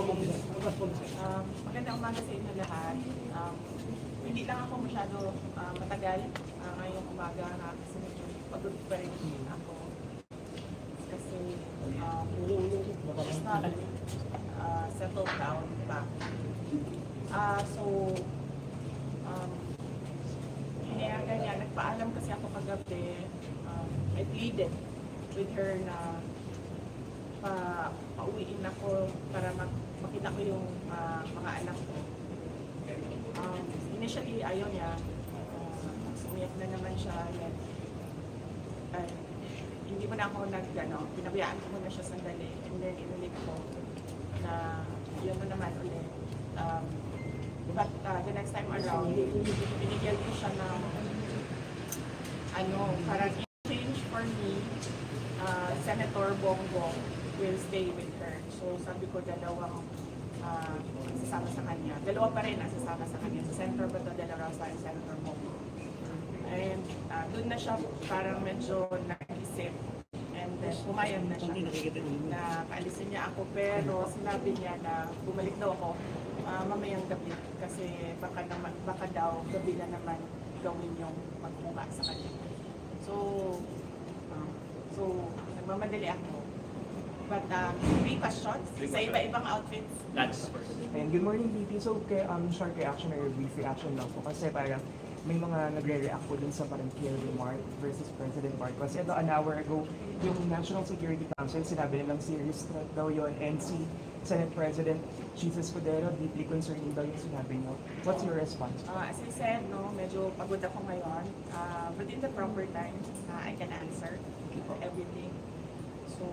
Magandang umaga sa inyo lahat. Hindi lang ako masyado matagal ngayong umaga kasi medyo pagod pa rin ako. Kasi it's not settled down pa. Hinayagan niya, nagpaalam kasi ako kagabi. I pleaded with her na pauwiin ako para makita ko yung mga anak ko. Initially, ayaw niya. Umiyak na naman siya. Hindi mo na ako pinabayaan ko muna siya sandali. And then, inulit ko na yun mo naman ulit. But the next time around, binigyan ko siya ng parang change for me, Senator Bongbong will stay with her. So sabi ko dalawang sasama sa kanya. Dalawa pa rin sasama sa kanya. Sa Senator Bato de la Rosa and Senator Bongbong. And doon na siya parang medyo nag-isip. And then pumayag na siya na paalisin niya ako. Pero sinabi niya na bumalik daw ako mamayang gabi. Kasi baka daw gabi na naman gawin yung magmumukha sa kanya. So nagmamadali ako. But 3 questions sa iba-ibang outfits. That's first. And good morning, VP. So, short reaction or brief reaction lang po. Kasi parang may mga nagre-react po dun sa parang Kerry Mark versus President Marcos. Ito, an hour ago, yung National Security Council, sinabi nilang serious threat daw yun. And si Senate President Jesus Escudero, deeply concerning daw yung sinabi niyo. What's your response? As I said, medyo pagod ako ngayon. But in the proper time, I can answer everything. So,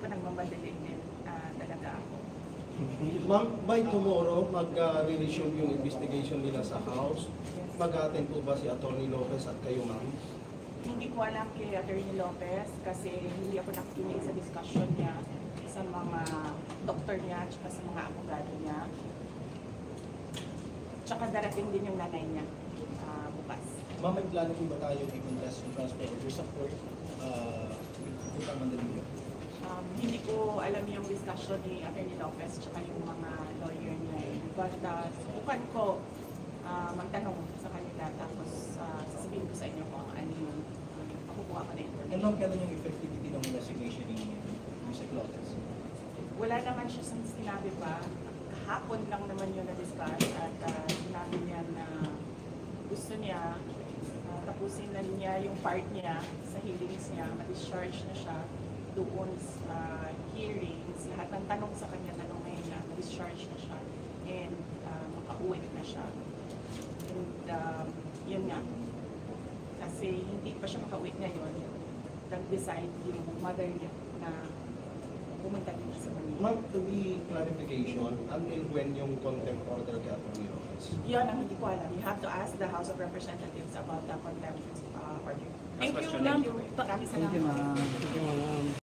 nagmamadali din talaga ako. Ma'am, by tomorrow, mag-resume yung investigation nila sa House. Mag-attend po ba si Atty. Lopez at kayo, ma'am? Hindi ko alam kay Atty. Lopez kasi hindi ako nakikinig sa discussion niya sa mga doktor niya at sa mga abogado niya. Tsaka darating din yung nanay niya bukas. Ma'am, may plano po ba tayo i-contest yung transfer of your support? Utang Mandaluyong? Hindi ko alam yung discussion ni Atty. Lopez tsaka yung mga lawyer niya. But subukan ko magtanong sa kanila tapos sasabihin ko sa inyo kung ano yung makukuha ko na information. And ma'am, kailan yung effectivity ng resignation ni Mr. Lopez? Wala naman siya sinabi pa. Kahapon lang naman yun na-discuss at sinabi niya na gusto niya tapusin na niya yung part niya sa hearings niya, ma-discharge na siya doon sa hearings, lahat ng tanong sa kanya, tanongin niya, ma-discharge na siya, and makauwi na siya. And yun nga, kasi hindi pa siya makauwi ngayon, nag-decide yung mother niya na pumunta din sa Manila. Ma'am, to be clarification, until when yung contempt order kay Atty. Lopez? Yun ang hindi ko alam. You have to ask the House of Representatives about the contempt order. Thank you, Maraming salamat. Thank you, ma'am.